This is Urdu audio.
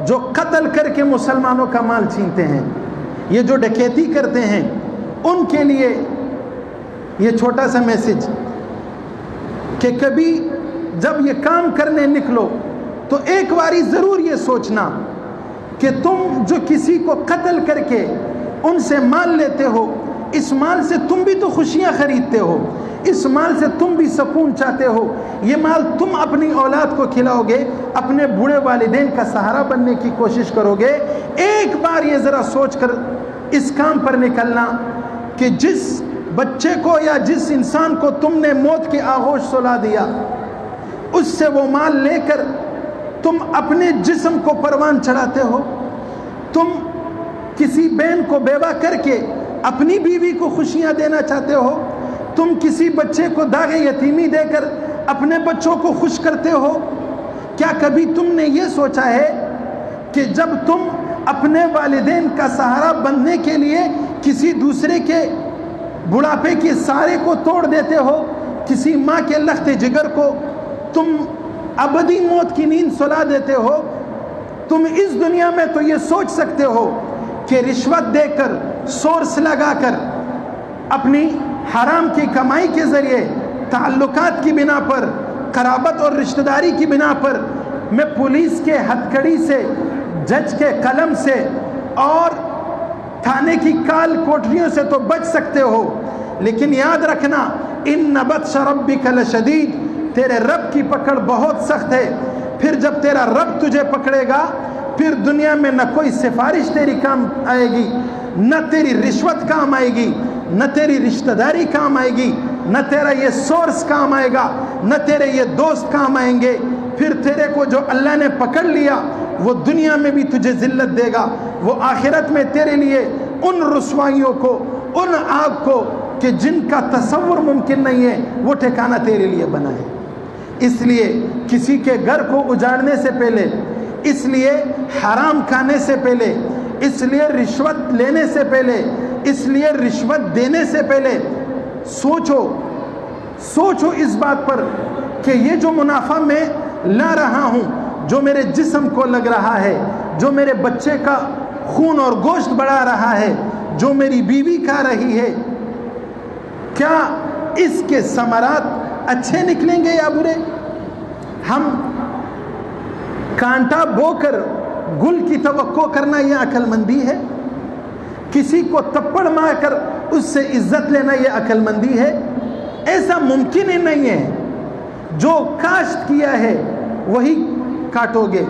جو قتل کر کے مسلمانوں کا مال چھینتے ہیں، یہ جو ڈکیتی کرتے ہیں، ان کے لیے یہ چھوٹا سا میسج کہ کبھی جب یہ کام کرنے نکلو تو ایک باری ضرور یہ سوچنا کہ تم جو کسی کو قتل کر کے ان سے مال لیتے ہو، اس مال سے تم بھی تو خوشیاں خریدتے ہو، اس مال سے تم بھی سکون چاہتے ہو، یہ مال تم اپنی اولاد کو کھلاؤ گے، اپنے بوڑھے والدین کا سہارا بننے کی کوشش کرو گے۔ ایک بار یہ ذرا سوچ کر اس کام پر نکلنا کہ جس بچے کو یا جس انسان کو تم نے موت کے آغوش سلا دیا، اس سے وہ مال لے کر تم اپنے جسم کو پروان چڑھاتے ہو، تم کسی بہن کو بیوہ کر کے اپنی بیوی کو خوشیاں دینا چاہتے ہو، تم کسی بچے کو داغ یتیمی دے کر اپنے بچوں کو خوش کرتے ہو۔ کیا کبھی تم نے یہ سوچا ہے کہ جب تم اپنے والدین کا سہارا بننے کے لیے کسی دوسرے کے بڑھاپے کے سہارے کو توڑ دیتے ہو، کسی ماں کے لخت جگر کو تم ابدی موت کی نیند سلا دیتے ہو، تم اس دنیا میں تو یہ سوچ سکتے ہو کہ رشوت دے کر، سورس لگا کر، اپنی حرام کی کمائی کے ذریعے تعلقات کی بنا پر، قرابت اور رشتہ داری کی بنا پر میں پولیس کے ہتھکڑی سے، جج کے قلم سے اور تھانے کی کال کوٹریوں سے تو بچ سکتے ہو، لیکن یاد رکھنا ان بطش ربک لشدید، تیرے رب کی پکڑ بہت سخت ہے۔ پھر جب تیرا رب تجھے پکڑے گا، پھر دنیا میں نہ کوئی سفارش تیری کام آئے گی، نہ تیری رشوت کام آئے گی، نہ تیری رشتہ داری کام آئے گی، نہ تیرا یہ سورس کام آئے گا، نہ تیرے یہ دوست کام آئیں گے۔ پھر تیرے کو جو اللہ نے پکڑ لیا وہ دنیا میں بھی تجھے ذلت دے گا، وہ آخرت میں تیرے لیے ان رسوائیوں کو، ان آگ کو کہ جن کا تصور ممکن نہیں ہے، وہ ٹھکانہ تیرے لیے بنا ہے۔ اس لیے کسی کے گھر کو اجاڑنے سے پہلے، اس لیے حرام کھانے سے پہلے، اس لیے رشوت لینے سے پہلے، اس لیے رشوت دینے سے پہلے سوچو اس بات پر کہ یہ جو منافع میں لا رہا ہوں، جو میرے جسم کو لگ رہا ہے، جو میرے بچے کا خون اور گوشت بڑھا رہا ہے، جو میری بیوی کھا رہی ہے، کیا اس کے ثمرات اچھے نکلیں گے یا برے؟ ہم کانٹا بو کر گل کی توقع کرنا یہ عقل مندی ہے؟ کسی کو تپڑ مار کر اس سے عزت لینا یہ عقل مندی ہے؟ ایسا ممکن ہی نہیں ہے۔ جو کاشت کیا ہے وہی کاٹو گے،